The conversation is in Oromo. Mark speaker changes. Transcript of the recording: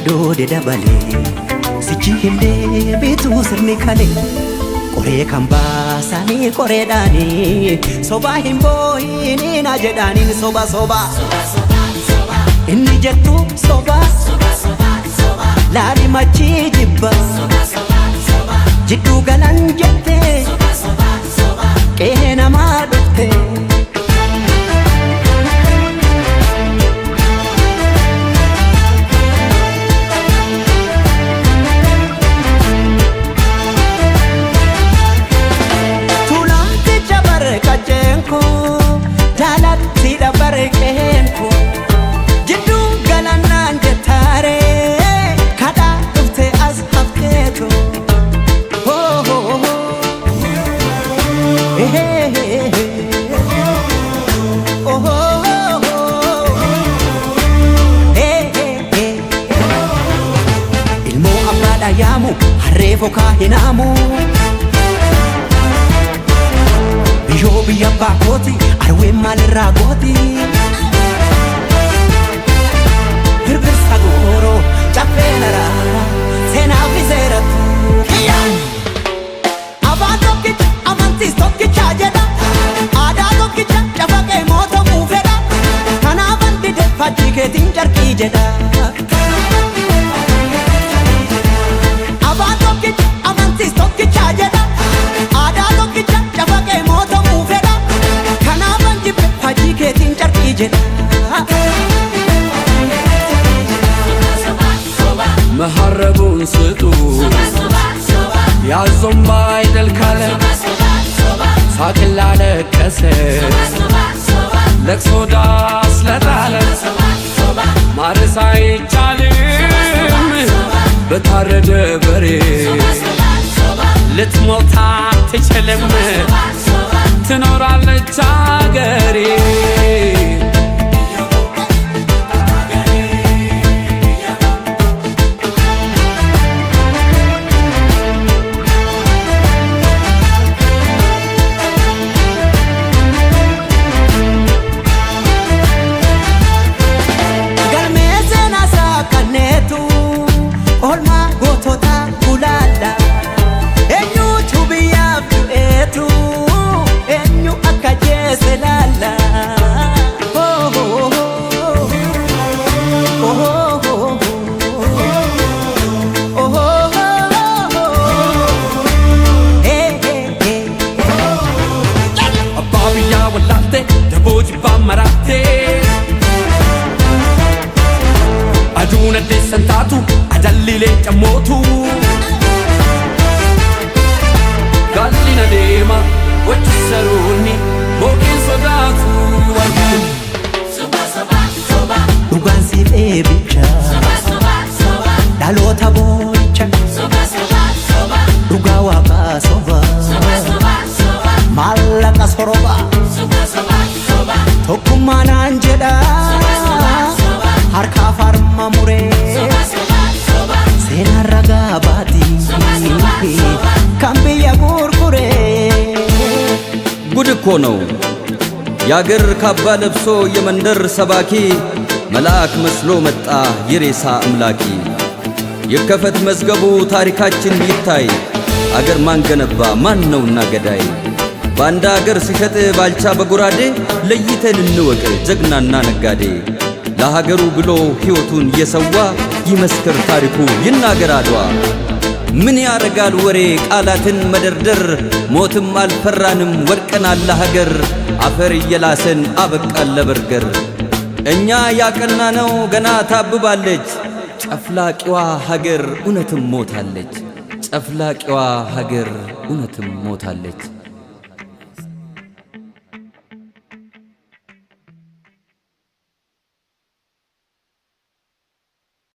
Speaker 1: yaadoo deddabalee sichi himdee bituu sirni kalee qoree kan baasanii qoreedhaanii sobaa hin boo'inii na jedhaaniin soba soba inni jettu soba laali machii jibba jidduu galan jettee qe'ee namaa dhufte Yamu harreefo kaahinamu biyyoo biyya baakooti arween maalirraa gooti birbirsa gooroo caffee naraa seenaa fi seeratti afaan tokkicha amantiis tokkicha jedha aadaa tokkicha cafaqee mootamuu fedha kanaafan dide fakkii keetiin carqii jedha
Speaker 2: مهربون سطو يا زنباي دالكالة ساكل على كسر لك صداس لطالة مارساي جالم بتارد بري لتموتا تشلم تنور على الجاقري Aduna desantatu adallile camotu Gallina deema wajji saruni boqin sodaatu wargin
Speaker 1: Soba soba soba dhugaan siif eebicha Soba soba soba dhaloota booricha Soba soba soba dhugaa waaqaa soba Soba soba soba maallaqa soroba Soba soba soba tokkummaa naan jedha harka farma muree seenaa ragaa baati kan biyya gurguree
Speaker 3: ጉድ እኮ ነው ያገር ካባ ለብሶ የመንደር ሰባኪ መልአክ መስሎ መጣ የሬሳ አምላኪ የከፈት መዝገቡ ታሪካችን ይታይ አገር ማን ገነባ ማን ነውና ገዳይ ባንዳ አገር ሲሸጥ ባልቻ በጉራዴ ለይተን እንወቅ ጀግናና ነጋዴ ለሀገሩ ብሎ ሕይወቱን የሰዋ ይመስክር ታሪኩ ይናገር አድዋ ምን ያረጋል ወሬ ቃላትን መደርደር ሞትም አልፈራንም ወድቀናል ለሀገር አፈር እየላሰን አበቃን ለበርገር እኛ ያቀናነው ገና ታብባለች ጨፍላቂዋ ሀገር እውነትም ሞታለች ጨፍላቂዋ ሀገር እውነትም ሞታለች